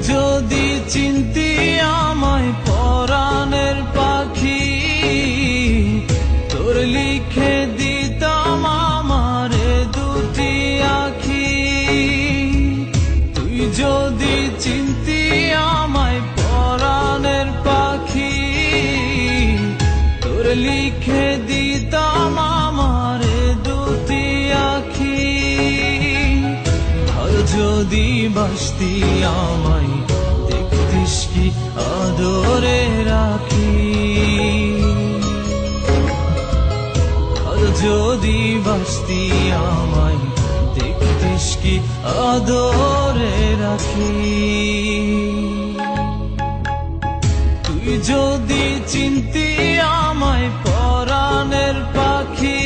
যদি চিনতি আমায় পরাণের পাখি, তোর লিখে দিতাম আমারে দুটি আখি। তুই যদি চিনতি আমায় পরাণের পাখি, তোর লিখে দিতাম আমারে দুটি আখি। আর যদি বাসতি আমায় দেখতিস কি আদরে রাখি। আর যদি বাসতি আমায় দেখতিস কি আদরে রাখি। তুই যদি চিনতি আমায় পরাণের পাখি,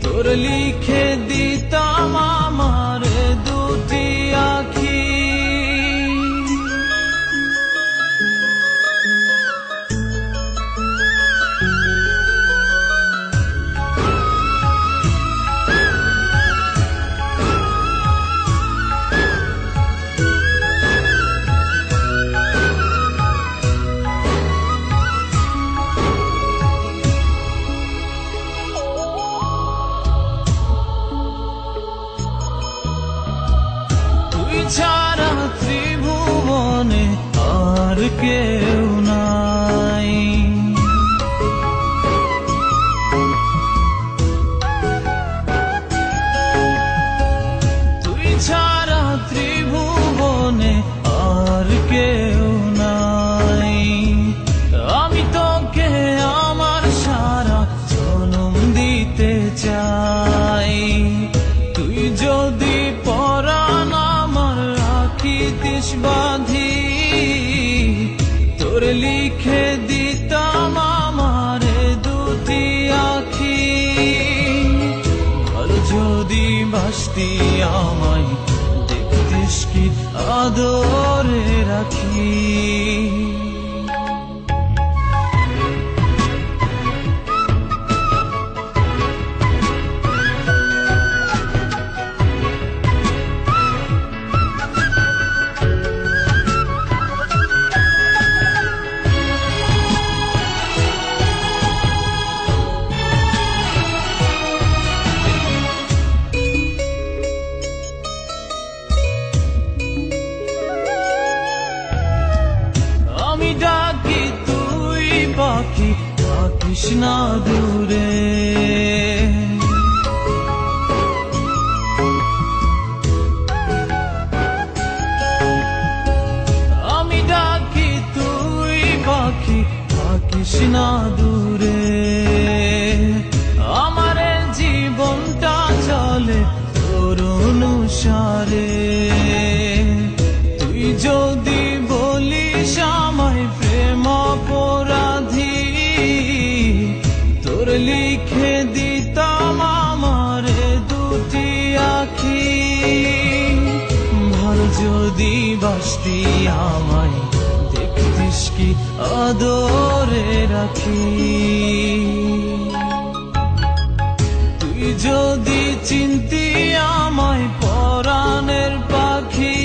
তোর লিখে দিতাম আমার দুটি আখি। ছাড়া ত্রিভুবনে আর কেউ নাই। তুই ছাড়া ত্রিভুবনে আর কেউ নাই। আমি তোকে আমার সারা জনম দিতে চাই। তুই যদি পরাণ বাঁধি, তোর লিখে দিতাম আমারে দুটি আখি। আর যদি বাসতি আমায় দেখতিস কি আদরে রাখি। ডাকি তুই পাখি থাকিস না দূরে। আমি ডাকি তুই পাখি থাকিস না দূরে। আমার জীবনটা চলে তোর অনুসারে। তুই যদি বলিস আমায় প্রেম অপরাধী, তোর লিখে দিতাম আমারে দুটি আখি। ভালো যদি বাসতি আমায় দেখতিস কি আদরে রাখি। তুই যদি চিনতি আমায় পরাণের পাখি,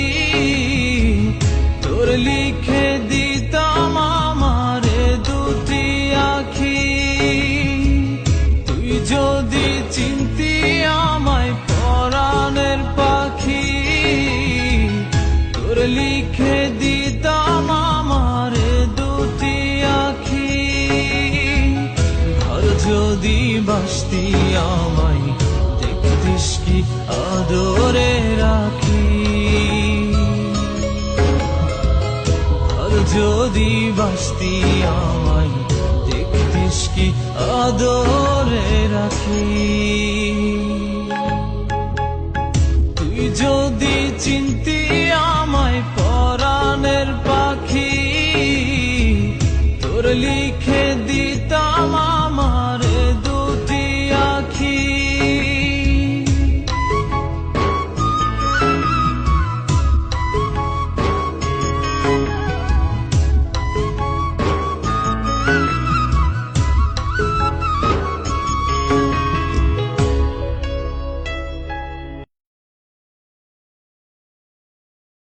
তোর লিখে দিতাম আমারে দুটি আখি। তুই যদি চিনতি আমায় পরাণের পাখি, তোর লিখে দিতাম আমারে দুটি আখি। আর যদি বাসতি আমায় দেখতিস কি আদরে রাখি। যদি বাসতি আমায় দেখতিস কি আদরে রাখি। তুই যদি চিনতি আমায় পরাণের পাখি, তোর লিখে দিতাম